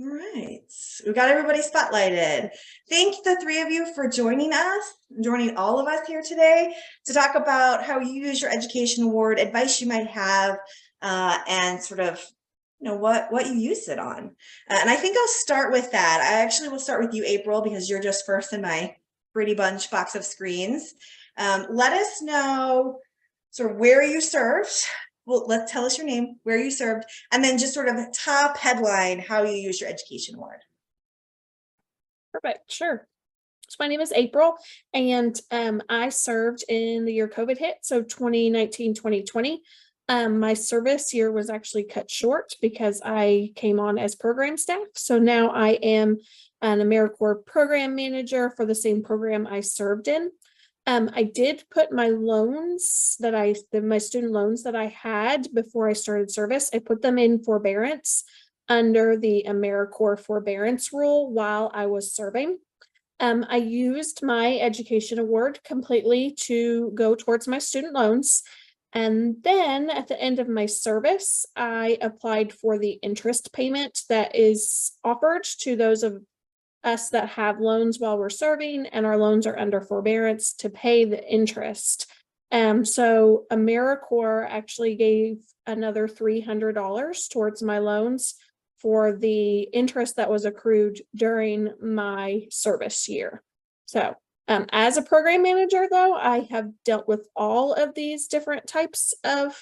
All right, we got everybody spotlighted. Thank the three of you for joining us, joining all of us here today to talk about how you use your education award, advice you might have, and sort of what you use it on. And I think I'll start with that. I actually will start with you, April, because you're just first in my Brady Bunch box of screens. Let us know sort of where you served. Well, let's tell us your name, where you served, and then just sort of top headline, how you use your education award. Perfect, sure. So my name is April, and I served in the year COVID hit, so 2019, 2020. My service year was actually cut short because I came on as program staff. So now I am an AmeriCorps program manager for the same program I served in. I did put my loans my student loans that I had before I started service, I put them in forbearance under the AmeriCorps forbearance rule while I was serving. I used my education award completely to go towards my student loans. And then at the end of my service, I applied for the interest payment that is offered to those of us that have loans while we're serving and our loans are under forbearance to pay the interest. So AmeriCorps actually gave another $300 towards my loans for the interest that was accrued during my service year. So as a program manager, though, I have dealt with all of these different types of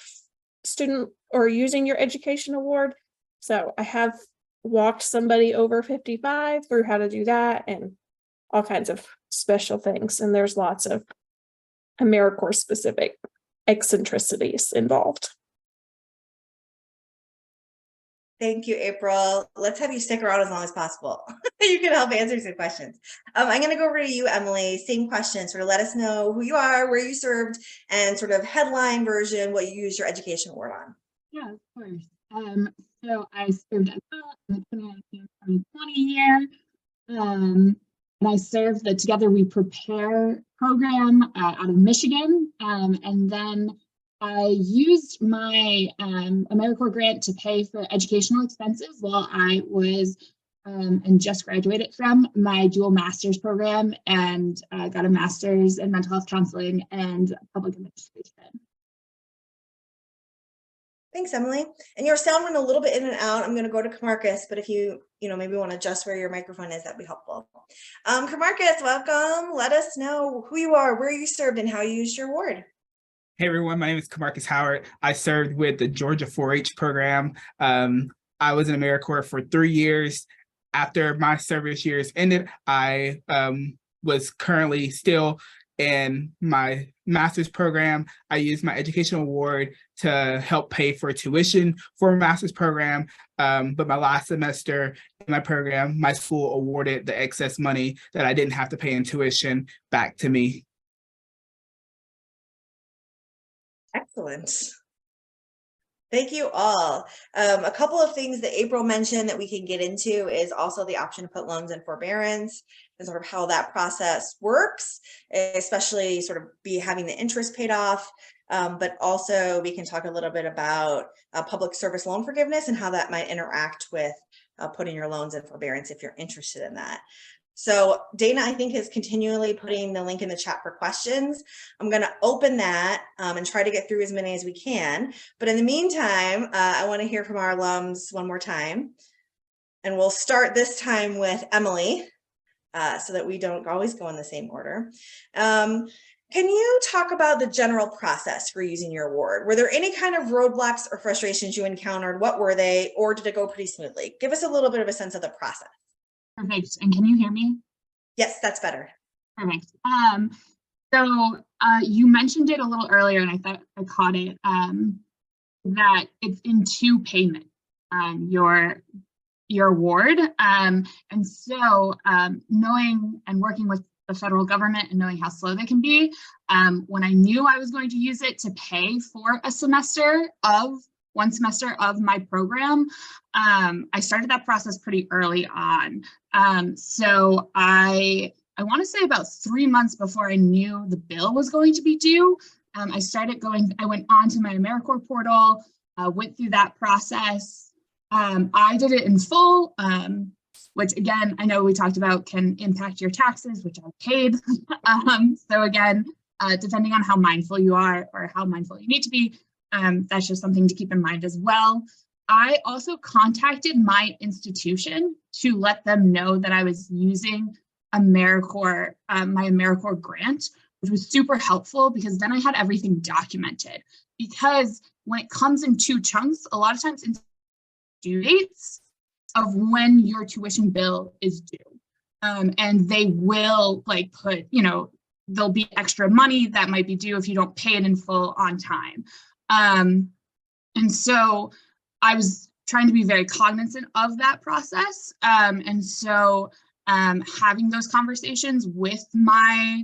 student or using your education award. So I have walked somebody over 55 through how to do that and all kinds of special things. And there's lots of AmeriCorps specific eccentricities involved. Thank you, April. Let's have you stick around as long as possible. You can help answer some questions. I'm going to go over to you, Emily. Same question. Sort of let us know who you are, where you served, and sort of headline version, what you use your education award on. Yeah, of course. So I served in the 2019-2020 year, and I served the Together We Prepare program out of Michigan, and then I used my AmeriCorps grant to pay for educational expenses while I was and just graduated from my dual master's program and got a master's in mental health counseling and public administration. Thanks, Emily. And your sound went a little bit in and out. I'm going to go to Camarcus, but if you maybe want to adjust where your microphone is, that'd be helpful. Camarcus, welcome. Let us know who you are, where you served, and how you used your award. Hey everyone, my name is Camarcus Howard. I served with the Georgia 4-H program. I was in AmeriCorps for 3 years. After my service years ended, I was currently still in my master's program. I used my education award to help pay for tuition for a master's program. But my last semester in my program, my school awarded the excess money that I didn't have to pay in tuition back to me. Excellent. Thank you all. A couple of things that April mentioned that we can get into is also the option to put loans in forbearance and sort of how that process works, especially sort of having the interest paid off. But also we can talk a little bit about public service loan forgiveness and how that might interact with putting your loans in forbearance if you're interested in that. So Dana, I think, is continually putting the link in the chat for questions. I'm going to open that and try to get through as many as we can. But in the meantime, I want to hear from our alums one more time. And we'll start this time with Emily so that we don't always go in the same order. Can you talk about the general process for using your award? Were there any kind of roadblocks or frustrations you encountered? What were they? Or did it go pretty smoothly? Give us a little bit of a sense of the process. Perfect. And can you hear me? Yes, that's better. Perfect. So you mentioned it a little earlier, and I thought I caught it, that it's in 2 payments, your award. And so knowing and working with the federal government and knowing how slow they can be, when I knew I was going to use it to pay for one semester of my program, I started that process pretty early on. So I want to say about 3 months before I knew the bill was going to be due, I went on to my AmeriCorps portal, went through that process, I did it in full, which again, I know we talked about can impact your taxes, which I paid. So again, depending on how mindful you are or how mindful you need to be, that's just something to keep in mind as well. I also contacted my institution to let them know that I was using AmeriCorps, my AmeriCorps grant, which was super helpful because then I had everything documented. Because when it comes in two chunks, a lot of times it's due dates of when your tuition bill is due. And they will like put, you know, there'll be extra money that might be due if you don't pay it in full on time. And so I was trying to be very cognizant of that process. And so having those conversations with my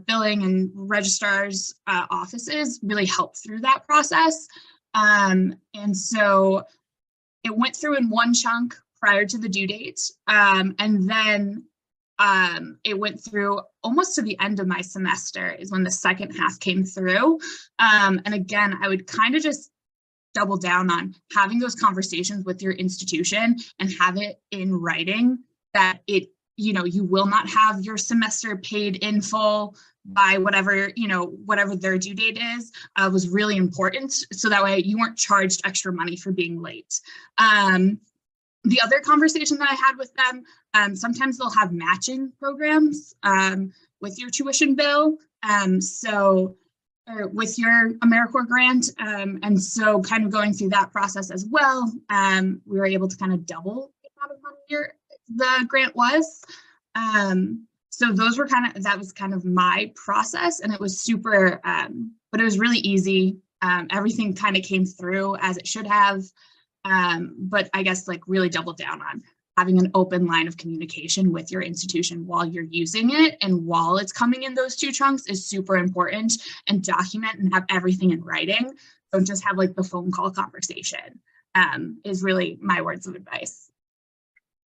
billing and registrar's offices really helped through that process. And so it went through in one chunk prior to the due date. And then it went through almost to the end of my semester is when the second half came through. And again, I would kind of just double down on having those conversations with your institution and have it in writing that it, you know, you will not have your semester paid in full by whatever, you know, whatever their due date is, was really important. So that way you weren't charged extra money for being late. The other conversation that I had with them, sometimes they'll have matching programs with your tuition bill. Or with your AmeriCorps grant. And so kind of going through that process as well, we were able to kind of double the amount of money the grant was. So those were that was kind of my process, and it was super, but it was really easy. Everything kind of came through as it should have. But I guess like really double down on having an open line of communication with your institution while you're using it and while it's coming in those two chunks is super important, and document and have everything in writing. Don't just have like the phone call conversation, is really my words of advice.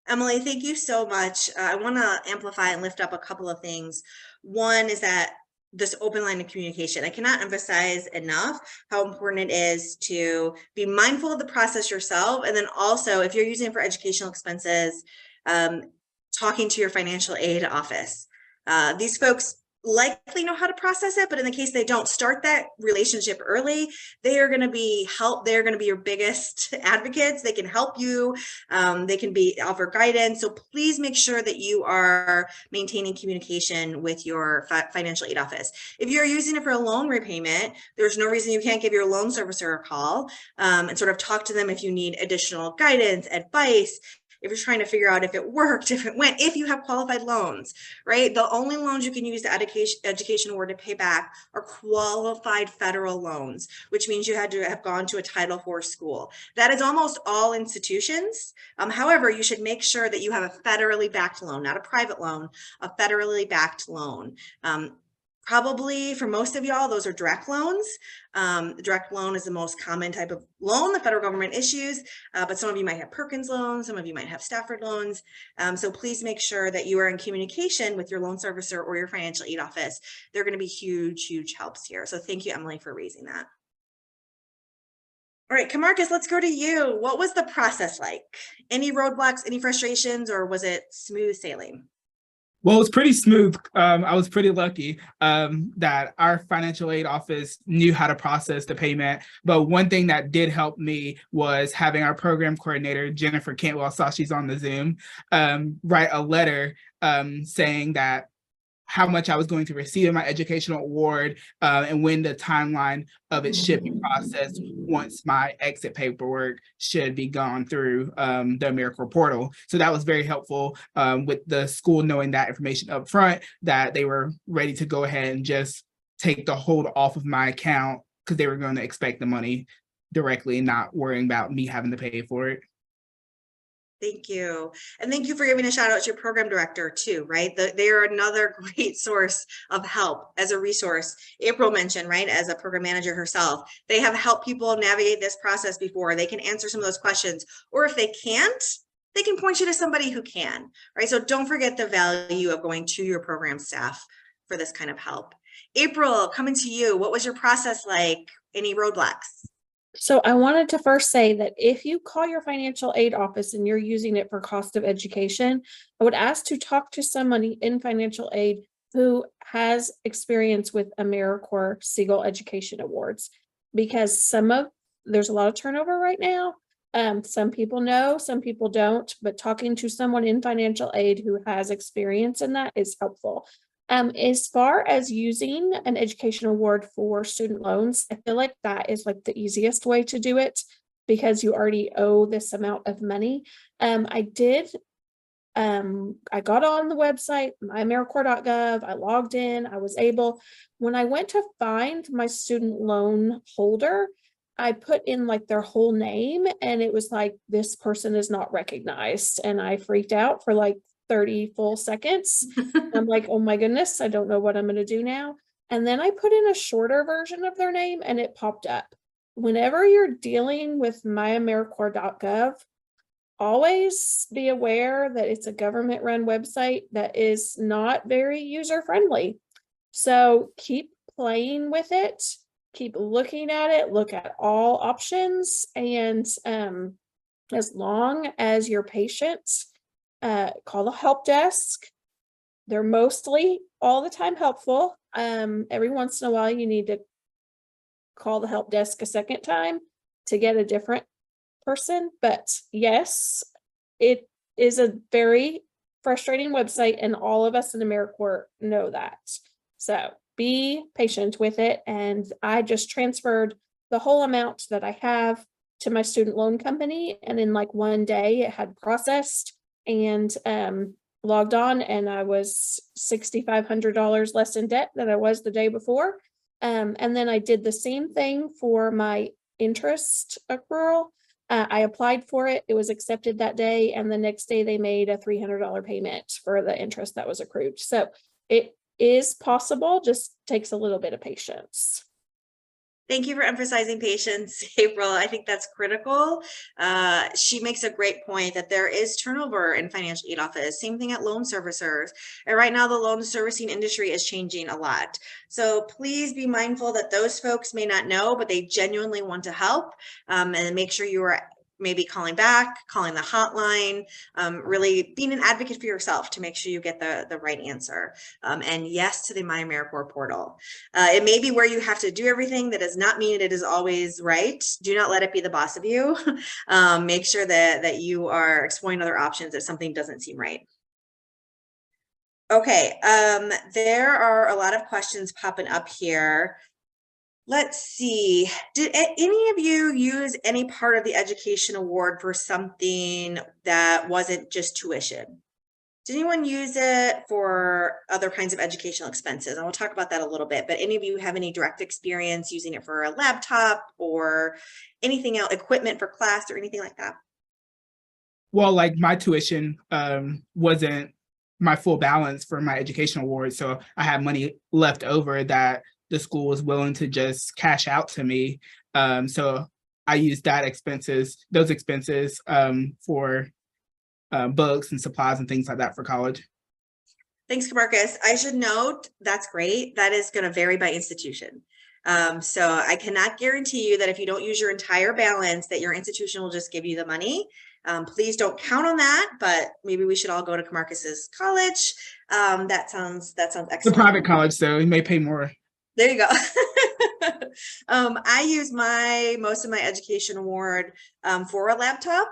Emily, thank you so much. I want to amplify and lift up a couple of things. One is that this open line of communication. I cannot emphasize enough how important it is to be mindful of the process yourself. And then also, if you're using it for educational expenses, talking to your financial aid office. These folks likely know how to process it, but in the case they don't, start that relationship early. They are going to be they're going to be your biggest advocates. They can help you. They can offer guidance. So please make sure that you are maintaining communication with your financial aid office. If you're using it for a loan repayment, there's no reason you can't give your loan servicer a call and sort of talk to them if you need additional guidance, advice. If you're trying to figure out if it worked, if it went, if you have qualified loans, right? The only loans you can use the education award to pay back are qualified federal loans, which means you had to have gone to a Title IV school. That is almost all institutions. However, you should make sure that you have a federally backed loan, not a private loan, a federally backed loan. Probably for most of y'all, those are direct loans. The direct loan is the most common type of loan the federal government issues, but some of you might have Perkins loans, some of you might have Stafford loans. So please make sure that you are in communication with your loan servicer or your financial aid office. They're going to be huge, huge helps here. So thank you, Emily, for raising that. All right, Kamarcus, let's go to you. What was the process like? Any roadblocks, any frustrations, or was it smooth sailing? Well, it was pretty smooth. I was pretty lucky that our financial aid office knew how to process the payment. But one thing that did help me was having our program coordinator, Jennifer Cantwell, saw she's on the Zoom, write a letter saying that how much I was going to receive in my educational award and when the timeline of it should be processed once my exit paperwork should be gone through the AmeriCorps portal. So that was very helpful with the school knowing that information up front, that they were ready to go ahead and just take the hold off of my account because they were going to expect the money directly and not worrying about me having to pay for it. Thank you. And thank you for giving a shout out to your program director too, right? They are another great source of help as a resource. April mentioned, right, as a program manager herself, they have helped people navigate this process before. They can answer some of those questions, or if they can't, they can point you to somebody who can, right? So don't forget the value of going to your program staff for this kind of help. April, coming to you, what was your process like? Any roadblocks? So I wanted to first say that if you call your financial aid office and you're using it for cost of education, I would ask to talk to somebody in financial aid who has experience with AmeriCorps Siegel Education Awards, because there's a lot of turnover right now. Some people know, some people don't, but talking to someone in financial aid who has experience in that is helpful. As far as using an education award for student loans, I feel like that is like the easiest way to do it because you already owe this amount of money. I got on the website, myamericorps.gov, I logged in, when I went to find my student loan holder, I put in like their whole name and it was like, this person is not recognized. And I freaked out for like 30 full seconds. I'm like, oh my goodness, I don't know what I'm going to do now. And then I put in a shorter version of their name and it popped up. Whenever you're dealing with myamericorps.gov, always be aware that it's a government run website that is not very user friendly. So keep playing with it, keep looking at it, look at all options. And as long as you're patient, call the help desk. They're mostly all the time helpful. Every once in a while, you need to call the help desk a second time to get a different person. But yes, it is a very frustrating website, and all of us in AmeriCorps know that. So be patient with it. And I just transferred the whole amount that I have to my student loan company, and in like one day it had processed and logged on, and I was $6,500 less in debt than I was the day before. And then I did the same thing for my interest accrual. I applied for it, it was accepted that day, and the next day they made a $300 payment for the interest that was accrued. So it is possible, just takes a little bit of patience. Thank you for emphasizing patience, April. I think that's critical. She makes a great point that there is turnover in financial aid office. Same thing at loan servicers. And right now the loan servicing industry is changing a lot. So please be mindful that those folks may not know, but they genuinely want to help, and make sure you are maybe calling back, calling the hotline, really being an advocate for yourself to make sure you get the right answer. And yes to the MyAmeriCorps portal. It may be where you have to do everything. That does not mean it is always right. Do not let it be the boss of you. Make sure that you are exploring other options if something doesn't seem right. Okay, there are a lot of questions popping up here. Let's see. Did any of you use any part of the education award for something that wasn't just tuition? Did anyone use it for other kinds of educational expenses? And we'll talk about that a little bit, but any of you have any direct experience using it for a laptop or anything else, equipment for class or anything like that? Well, like my tuition wasn't my full balance for my education award. So I had money left over that the school was willing to just cash out to me. So I used those expenses for books and supplies and things like that for college. Thanks, Marcus. I should note that's great. That is going to vary by institution. So I cannot guarantee you that if you don't use your entire balance, that your institution will just give you the money. Please don't count on that, but maybe we should all go to Marcus's college. That sounds excellent. It's a private college, so you may pay more. There you go. I use most of my education award for a laptop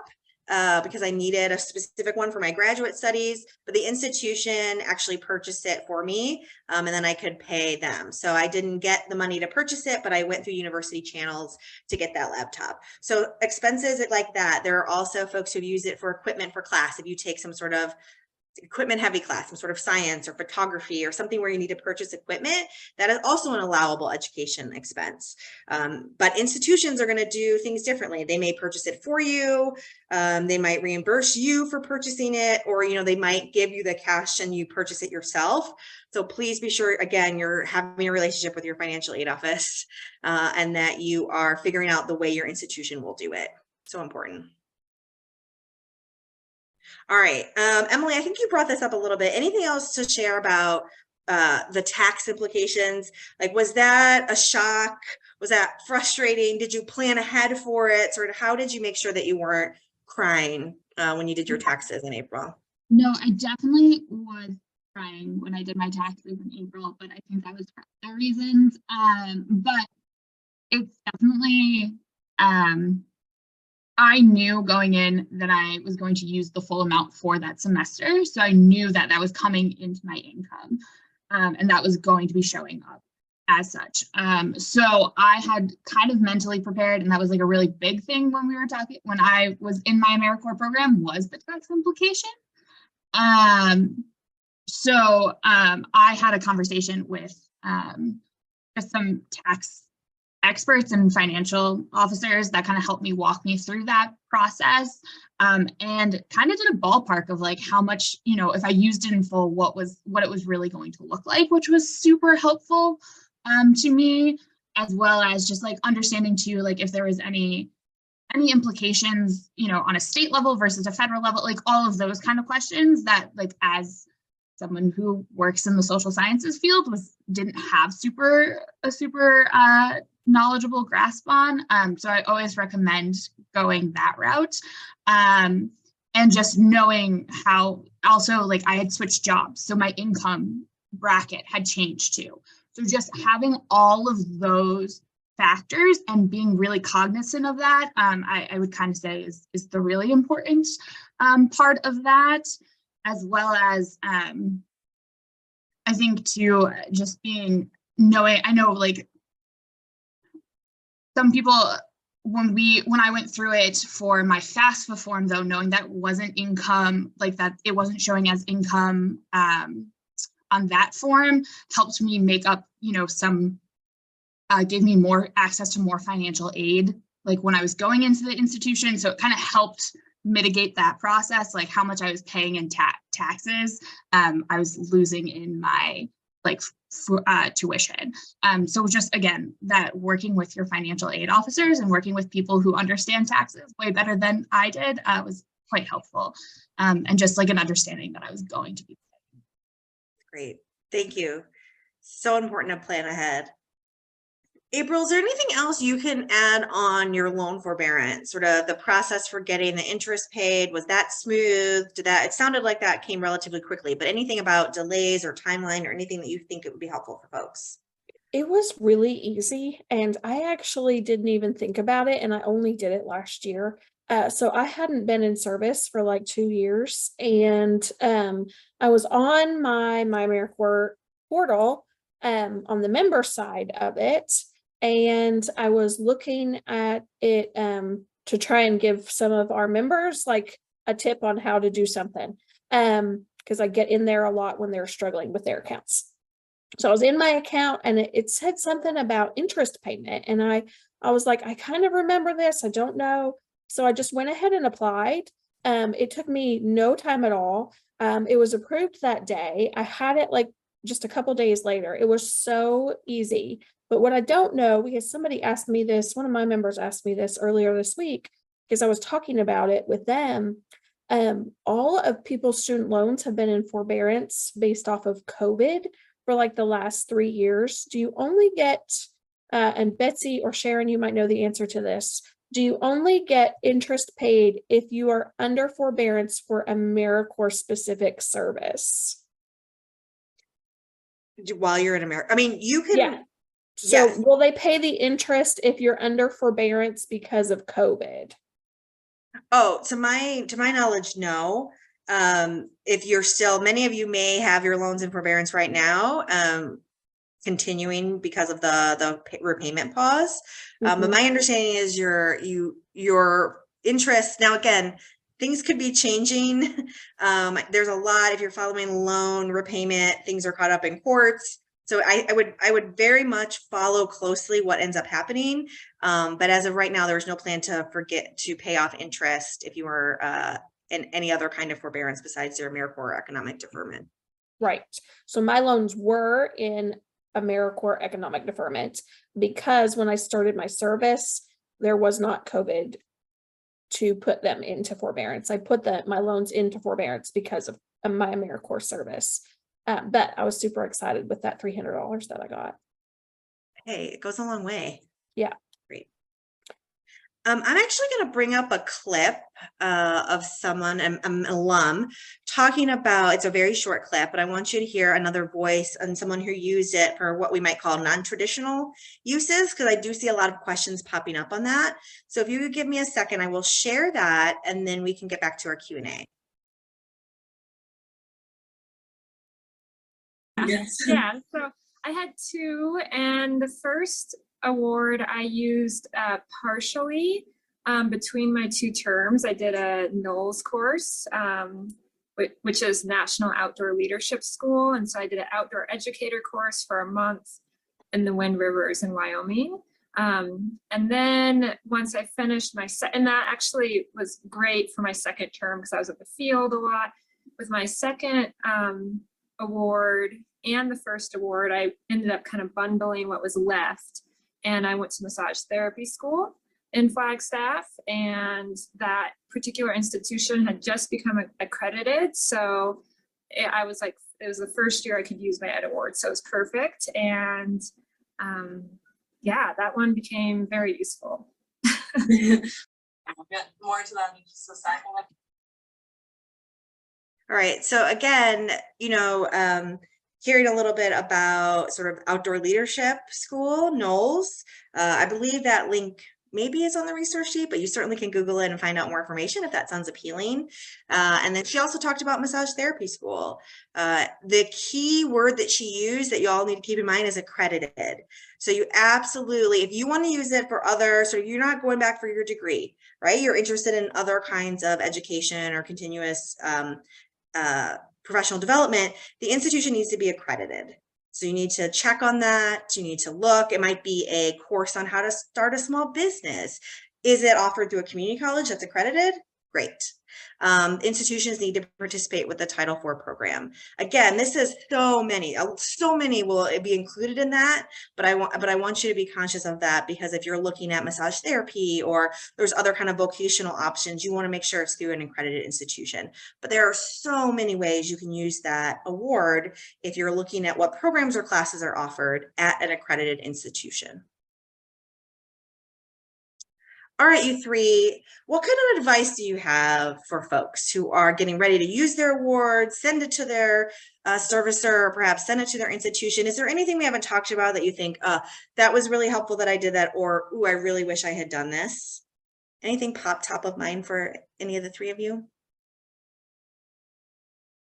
because I needed a specific one for my graduate studies, but the institution actually purchased it for me, and then I could pay them. So I didn't get the money to purchase it, but I went through university channels to get that laptop. So expenses like that. There are also folks who use it for equipment for class. If you take some sort of equipment heavy class, some sort of science or photography or something where you need to purchase equipment, that is also an allowable education expense. But institutions are going to do things differently. They may purchase it for you. They might reimburse you for purchasing it, or they might give you the cash and you purchase it yourself. So please be sure, again, you're having a relationship with your financial aid office and that you are figuring out the way your institution will do it. So important. All right, Emily, I think you brought this up a little bit. Anything else to share about the tax implications. Like, was that a shock? Was that frustrating? Did you plan ahead for it? Sort of, how did you make sure that you weren't crying when you did your taxes in April? No, I definitely was crying when I did my taxes in April, but I think that was for other reasons. But it's definitely, I knew going in that I was going to use the full amount for that semester. So I knew that that was coming into my income, and that was going to be showing up as such. So I had kind of mentally prepared, and that was like a really big thing when we were talking, when I was in my AmeriCorps program, was the tax implication. So I had a conversation with just some tax experts and financial officers that kind of helped me walk me through that process, and kind of did a ballpark of like how much, you know, if I used it in full, what it was really going to look like, which was super helpful to me, as well as just like understanding too, like if there was any implications, you know, on a state level versus a federal level, like all of those kind of questions that, like, as someone who works in the social sciences field, didn't have a super knowledgeable grasp on. So I always recommend going that route. And just knowing how, also, like, I had switched jobs, so my income bracket had changed too. So just having all of those factors and being really cognizant of that, I would kind of say is the really important part of that, as well as I think too, just knowing, I know like some people, when I went through it for my FAFSA form though, knowing that wasn't income, like that it wasn't showing as income on that form, helped me make up, you know, gave me more access to more financial aid, like when I was going into the institution. So it kind of helped mitigate that process, like how much I was paying in taxes, I was losing in my tuition. So just, again, that working with your financial aid officers and working with people who understand taxes way better than I did was quite helpful. And just like an understanding that I was going to be. Great. Thank you. So important to plan ahead. April, is there anything else you can add on your loan forbearance, sort of the process for getting the interest paid? Was that smooth? It sounded like that came relatively quickly, but anything about delays or timeline or anything that you think it would be helpful for folks? It was really easy, and I actually didn't even think about it, and I only did it last year. So I hadn't been in service for like 2 years, and I was on my AmeriCorps portal on the member side of it, and I was looking at it to try and give some of our members like a tip on how to do something, because I get in there a lot when they're struggling with their accounts. So I was in my account, and it said something about interest payment, and I was like, I kind of remember this, I don't know. So I just went ahead and applied. It took me no time at all. It was approved that day. I had it like just a couple days later. It was so easy. But what I don't know, because somebody asked me this, one of my members asked me this earlier this week, because I was talking about it with them. All of people's student loans have been in forbearance based off of COVID for like the last 3 years. Do you only get, and Betsy or Sharon, you might know the answer to this, do you only get interest paid if you are under forbearance for AmeriCorps specific service? While you're in America, I mean, you can. Yeah. So will they pay the interest if you're under forbearance because of COVID? Oh, to my knowledge, no. If you're still, many of you may have your loans in forbearance right now, continuing because of the repayment pause. But my understanding is your interest, now again, things could be changing. There's a lot, if you're following loan repayment, things are caught up in courts. So I would very much follow closely what ends up happening. But as of right now, there's no plan to forget to pay off interest if you were in any other kind of forbearance besides your AmeriCorps economic deferment. Right. So my loans were in AmeriCorps economic deferment because when I started my service, there was not COVID to put them into forbearance. I put my loans into forbearance because of my AmeriCorps service. But I was super excited with that $300 that I got. Hey, it goes a long way. Yeah. Great. I'm actually going to bring up a clip of someone, an alum, talking about, it's a very short clip, but I want you to hear another voice and someone who used it for what we might call non-traditional uses, because I do see a lot of questions popping up on that. So if you could give me a second, I will share that, and then we can get back to our Q&A. Yes. Yeah, so I had two, and the first award I used partially between my two terms. I did a Knowles course, which is National Outdoor Leadership School, and so I did an outdoor educator course for a month in the Wind Rivers in Wyoming. And then once I finished and that actually was great for my second term because I was at the field a lot. With my second award and the first award, I ended up kind of bundling what was left, and I went to massage therapy school in Flagstaff, and that particular institution had just become accredited, so I was like, it was the first year I could use my ed award, so it was perfect. And yeah, that one became very useful. I'll get more into that in just a second. All right, so again, hearing a little bit about sort of outdoor leadership school, Knowles. I believe that link maybe is on the resource sheet, but you certainly can Google it and find out more information if that sounds appealing. And then she also talked about massage therapy school. The key word that she used that you all need to keep in mind is accredited. So you absolutely, if you want to use it for other, so you're not going back for your degree, right? You're interested in other kinds of education or continuous professional development, the institution needs to be accredited. So you need to check on that. You need to look. It might be a course on how to start a small business. Is it offered through a community college that's accredited? Great. Institutions need to participate with the Title IV program. Again, this is so many will be included in that, but I want you to be conscious of that, because if you're looking at massage therapy or there's other kind of vocational options, you want to make sure it's through an accredited institution. But there are so many ways you can use that award if you're looking at what programs or classes are offered at an accredited institution. All right, you three, what kind of advice do you have for folks who are getting ready to use their award, send it to their servicer, or perhaps send it to their institution? Is there anything we haven't talked about that you think, that was really helpful that I did that, or, ooh, I really wish I had done this? Anything pop top of mind for any of the three of you?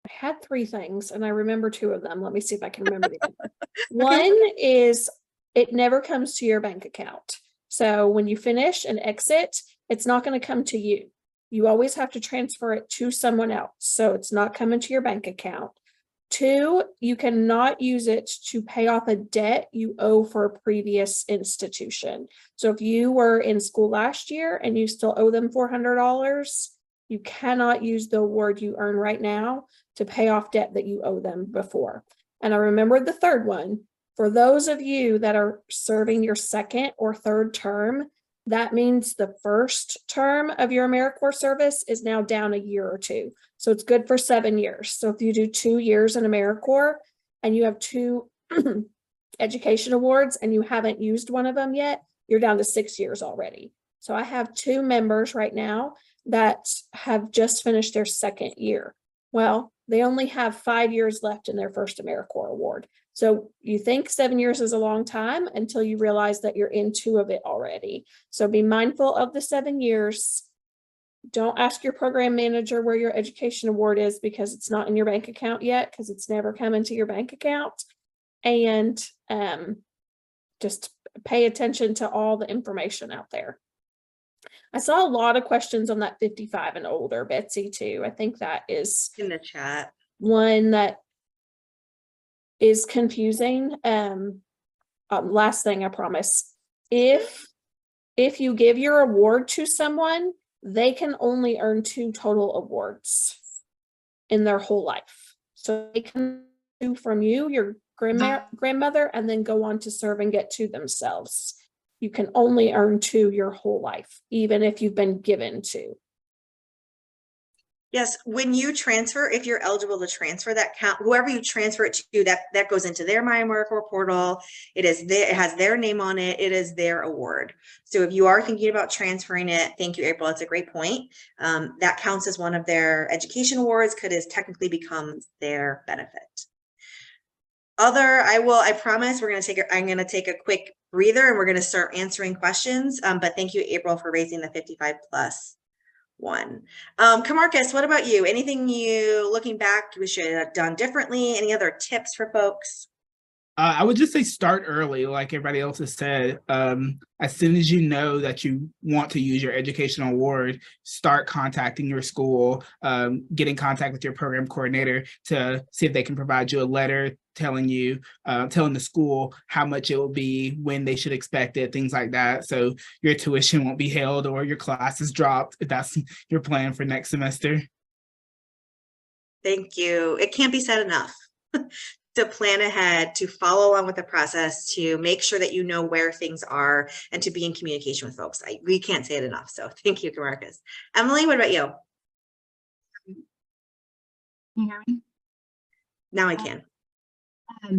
I had three things and I remember two of them. Let me see if I can remember the other. One is it never comes to your bank account. So when you finish and exit, it's not going to come to you. You always have to transfer it to someone else. So it's not coming to your bank account. Two, you cannot use it to pay off a debt you owe for a previous institution. So if you were in school last year and you still owe them $400, you cannot use the award you earn right now to pay off debt that you owe them before. And I remembered the third one. For those of you that are serving your second or third term, that means the first term of your AmeriCorps service is now down a year or two. So it's good for 7 years. So if you do 2 years in AmeriCorps and you have 2 education awards and you haven't used one of them yet, you're down to 6 years already. So I have 2 members right now that have just finished their second year. Well, they only have 5 years left in their first AmeriCorps award. So you think 7 years is a long time until you realize that you're in 2 of it already. So be mindful of the 7 years. Don't ask your program manager where your education award is because it's not in your bank account yet, because it's never come into your bank account. And just pay attention to all the information out there. I saw a lot of questions on that 55 and older, Betsy, too. I think that is in the chat. One that is confusing. Last thing, I promise. If you give your award to someone, they can only earn 2 total awards in their whole life. So they can do from you, your grandmother, and then go on to serve and get 2 themselves. You can only earn 2 your whole life, even if you've been given 2. Yes, when you transfer, if you're eligible to transfer, that count, whoever you transfer it to, that goes into their My AmeriCorps portal. It has their name on it. It is their award. So if you are thinking about transferring it, thank you, April. That's a great point. That counts as one of their education awards, could is technically becomes their benefit. I promise I'm going to take a quick breather and we're going to start answering questions. But thank you, April, for raising the 55 plus one. Camarcus, what about you? Anything you, looking back, we should have done differently? Any other tips for folks? I would just say start early, like everybody else has said. As soon as you know that you want to use your educational award, start contacting your school, get in contact with your program coordinator to see if they can provide you a letter telling the school how much it will be, when they should expect it, things like that. So your tuition won't be held or your classes dropped if that's your plan for next semester. Thank you. It can't be said enough. To plan ahead, to follow on with the process, to make sure that you know where things are, and to be in communication with folks. We can't say it enough. So thank you, Camarcus. Emily, what about you? Can you hear me? Now I can.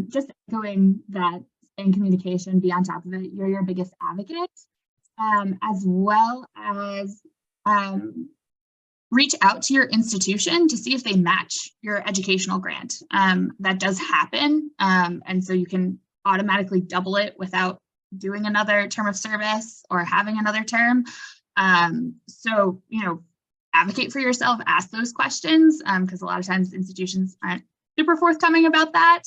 Just echoing that in communication, be on top of it. You're your biggest advocate, as well as reach out to your institution to see if they match your educational grant. That does happen. And so you can automatically double it without doing another term of service or having another term. So, advocate for yourself, ask those questions, because a lot of times institutions aren't super forthcoming about that.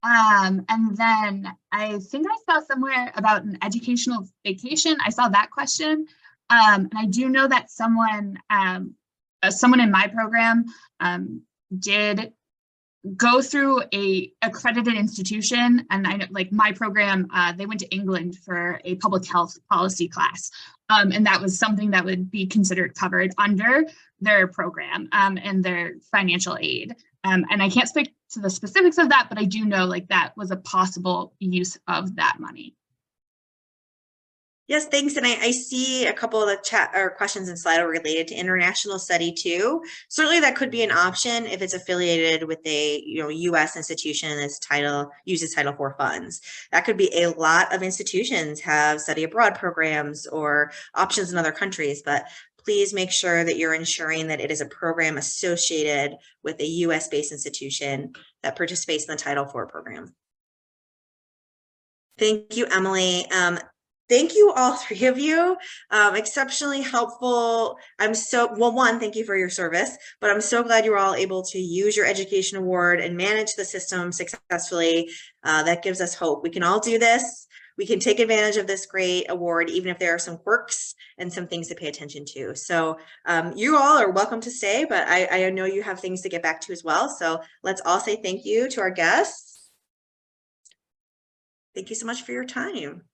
And then I think I saw somewhere about an educational vacation. I saw that question. And I do know that someone in my program did go through a accredited institution, and I know, like my program, they went to England for a public health policy class, and that was something that would be considered covered under their program and their financial aid. And I can't speak to the specifics of that, but I do know like that was a possible use of that money. Yes, thanks. And I see a couple of the chat or questions in Slido related to international study too. Certainly that could be an option if it's affiliated with a U.S. institution that's uses Title IV funds. That could be a lot of institutions have study abroad programs or options in other countries, but please make sure that you're ensuring that it is a program associated with a U.S. based institution that participates in the Title IV program. Thank you, Emily. Thank you, all three of you. Exceptionally helpful. One, thank you for your service, but I'm so glad you were all able to use your education award and manage the system successfully. That gives us hope. We can all do this. We can take advantage of this great award, even if there are some quirks and some things to pay attention to. So you all are welcome to stay, but I know you have things to get back to as well. So let's all say thank you to our guests. Thank you so much for your time.